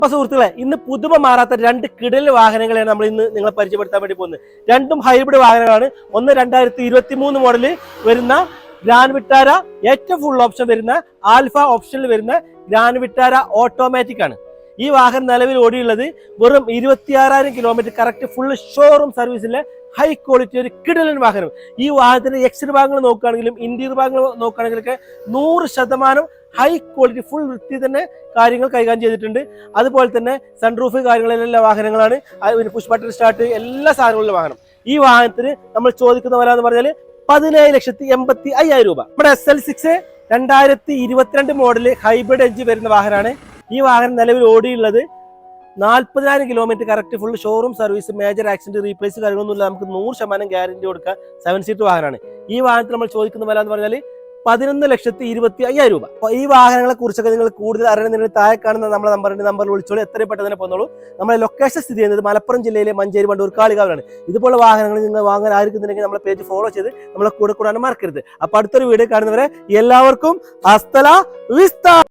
അപ്പൊ സുഹൃത്തുക്കളെ, ഇന്ന് പുതുമ മാറാത്ത രണ്ട് കിടൽ വാഹനങ്ങളെയാണ് നമ്മൾ ഇന്ന് നിങ്ങളെ പരിചയപ്പെടുത്താൻ വേണ്ടി പോകുന്നത്. രണ്ടും ഹൈബ്രിഡ് വാഹനങ്ങളാണ്. ഒന്ന് 2023 മോഡലിൽ വരുന്ന ഗ്രാൻഡ് വിറ്റാര, ഏറ്റവും ഫുൾ ഓപ്ഷൻ വരുന്ന ആൽഫ ഓപ്ഷനിൽ വരുന്ന ഗ്രാൻഡ് വിറ്റാര ഓട്ടോമാറ്റിക് ആണ്. ഈ വാഹനം നിലവിൽ ഓടിയുള്ളത് വെറും 26,000 കിലോമീറ്റർ, കറക്റ്റ് ഫുൾ ഷോറൂം സർവീസിലെ ഹൈ ക്വാളിറ്റി ഒരു കിടലൻ വാഹനം. ഈ വാഹനത്തിന്റെ എക്സ്റ്റർ ഭാഗങ്ങൾ നോക്കുകയാണെങ്കിലും ഇന്റീരിയർ ഭാഗങ്ങൾ നോക്കുകയാണെങ്കിലൊക്കെ 100% ഹൈ ക്വാളിറ്റി ഫുൾ വൃത്തി തന്നെ കാര്യങ്ങൾ കൈകാര്യം ചെയ്തിട്ടുണ്ട്. അതുപോലെ തന്നെ സൺറൂഫ് കാര്യങ്ങളെല്ലാം വാഹനങ്ങളാണ്. പുഷ് ബട്ടൺ സ്റ്റാർട്ട് എല്ലാ സാധനങ്ങളുള്ള വാഹനം. ഈ വാഹനത്തിന് നമ്മൾ ചോദിക്കുന്ന വില എന്ന് പറഞ്ഞാൽ 17,85,000 രൂപ. നമ്മുടെ SL6 2022 മോഡല് ഹൈബ്രിഡ് എഞ്ചിൻ വരുന്ന വാഹനമാണ്. ഈ വാഹനം നിലവിൽ ഓടിയുള്ളത് 40,000 kilometre, correct full showroom service, major accident replace കാര്യങ്ങളൊന്നുമില്ല. നമുക്ക് 100% ഗ്യാരണ്ടി കൊടുക്കുക. 7 സീറ്റർ വാഹനമാണ്. ഈ വാഹനത്തിൽ നമ്മൾ ചോദിക്കുന്ന വില എന്ന് പറഞ്ഞാൽ 11,25,000 രൂപ. അപ്പോൾ ഈ വാഹനങ്ങളെ കുറിച്ചൊക്കെ നിങ്ങൾ കൂടുതൽ അറിയണമെങ്കിൽ താഴെ കാണുന്ന നമ്മുടെ നമ്പറിൽ വിളിച്ചോളൂ. എത്രയും പെട്ടെന്ന് തന്നെ പോന്നോളൂ. നമ്മുടെ ലൊക്കേഷൻ സ്ഥിതി ചെയ്യുന്നത് മലപ്പുറം ജില്ലയിലെ മഞ്ചേരി വണ്ടൂർ കാളികാവിലാണ്. ഇതുപോലെ വാഹനങ്ങൾ നിങ്ങൾ വാങ്ങാൻ ആയിരിക്കുന്നുണ്ടെങ്കിൽ നമ്മളെ പേജ് ഫോളോ ചെയ്ത് നമ്മളെ കൂടെ കൂടാൻ മറക്കരുത്. അപ്പൊ അടുത്തൊരു വീഡിയോ കാണുന്നവരെ എല്ലാവർക്കും അസ്തല വിസ്ത.